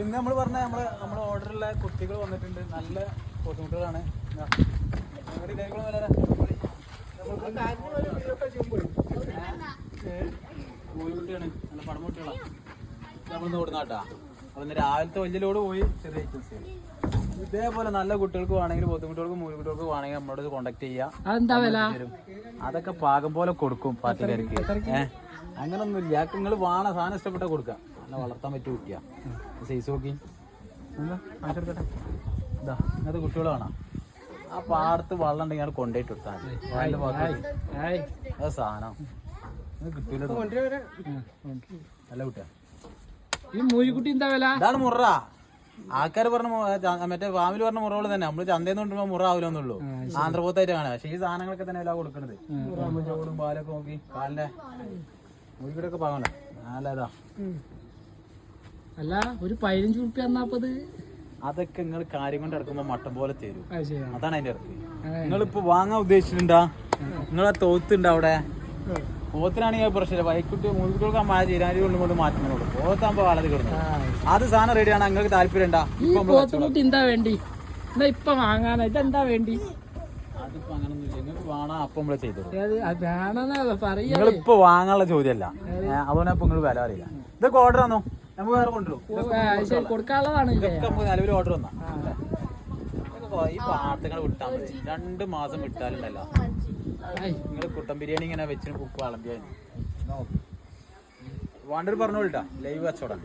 ഇന്ന് നമ്മൾ പറഞ്ഞ നമ്മളെ ഓർഡറുള്ള കുട്ടികൾ വന്നിട്ടുണ്ട്. നല്ല ബുദ്ധിമുട്ടുകളാണ്. കോഴിക്കുട്ടിയാണ്, നല്ല പടമുട്ടികളാണ് നമ്മളിന്ന് കൊടുന്നാട്ടാ. അപ്പൊ ഇന്ന് രാവിലത്തെ വലിയ ലോഡ് പോയി. ചെറിയ ഐറ്റംസ് ഇതേപോലെ നല്ല കുട്ടികൾക്ക് വേണമെങ്കിൽ ബുദ്ധിമുട്ടുകൾക്ക് മൂലക്കുട്ടികൾക്ക് വേണമെങ്കിൽ നമ്മളോട് കോണ്ടാക്ട് ചെയ്യാം. അതൊക്കെ പാകം പോലെ കൊടുക്കും പാർട്ടിക്കാർക്ക്. അങ്ങനൊന്നുമില്ല. നിങ്ങൾ വേണം സാധനം ഇഷ്ടപ്പെട്ട കൊടുക്കാം. നല്ല വളർത്താൻ പറ്റിയ കുട്ടിയാ. സൈസ് നോക്കി കാണിച്ചെടുക്കട്ടെ. ഇതാ ഇങ്ങനത്തെ കുട്ടികൾ വേണം. ആ പാടത്ത് വെള്ളം ഉണ്ടെങ്കിൽ അവിടെ കൊണ്ടുപോയിട്ട് കൊടുത്താൽ അത് സാധനം കിട്ടൂല. നല്ല കുട്ടിയാ. ഈ മൂഴിക്കുട്ടി എന്താ വില? ഇതാണ് മുറ. ആൾക്കാർ പറഞ്ഞ മറ്റേ ഫാമിലി പറഞ്ഞ മുറകൾ തന്നെ. നമ്മള് ചന്തയിൽ നിന്ന് കൊണ്ടുപോകുമ്പോൾ മുറ ആവില്ലെന്നുള്ളൂ. ആന്ധ്രപോത്തായിട്ട് കാണാം. പക്ഷെ ഈ സാധനങ്ങളൊക്കെ തന്നെ വില കൊടുക്കണത്. ചോടും പാലൊക്കെ നോക്കി കാലിന്റെ മൂഴിക്കുട്ടിയൊക്കെ പാകണേ. നല്ലതാ. അല്ല ഒരു 15 ഉറുപ്പ്യ എന്നാപ്പത്. അതൊക്കെ നിങ്ങൾ കാര്യം കൊണ്ട് എടുക്കുമ്പോ മട്ടം പോലെ തരും. അതാണ് അതിന്റെ അടുത്ത്. നിങ്ങളിപ്പോ വാങ്ങാൻ ഉദ്ദേശിച്ചിട്ടുണ്ടാ? നിങ്ങളെ തോത്തുണ്ടോ അവിടെ? പോത്തിനാണെങ്കിൽ പ്രശ്നമില്ല. വൈക്കുട്ടി മൂഴിക്കുട്ടികൾക്ക് മഴ ചേരാനും കൊണ്ട് മാറ്റുന്നുള്ളൂ. പോത്താകുമ്പോ വളർത്തി കിടന്നു. അത് സാധനം റെഡിയാണ്. നിങ്ങൾക്ക് താല്പര്യം ഉണ്ടാ? എന്താ വേണ്ടി ഇപ്പൊ വാങ്ങാനായിട്ട് എന്താ വേണ്ടി? അതിപ്പോ അങ്ങനൊന്നുമില്ല. നിങ്ങൾക്ക് വേണം അപ്പം നമ്മള് ചെയ്തു. നിങ്ങളിപ്പോ വാങ്ങാനുള്ള ചോദ്യമല്ല. അതുകൊണ്ട് ഇപ്പൊ നിങ്ങൾ വില അറിയില്ല. ഇതൊക്കെ ഓർഡർ തന്നോ? നമുക്ക് വേറെ കൊണ്ടുവരും. കൊടുക്കാനുള്ളതാണ്. ഇതൊക്കെ നമുക്ക് നിലവിൽ ഓർഡർ തന്നാ. ഈ പാടത്തുകൾ വിട്ടാൽ മതി. 2 മാസം വിട്ടാലുണ്ടല്ലോ നിങ്ങൾ കുട്ടൻ ബിരിയാണി ഇങ്ങനെ വെച്ചിട്ട് ഉപ്പ് വളമ്പിയാ. വേണ്ടൊരു പറഞ്ഞോളിട്ടാ. ലൈവ് കച്ചവടം.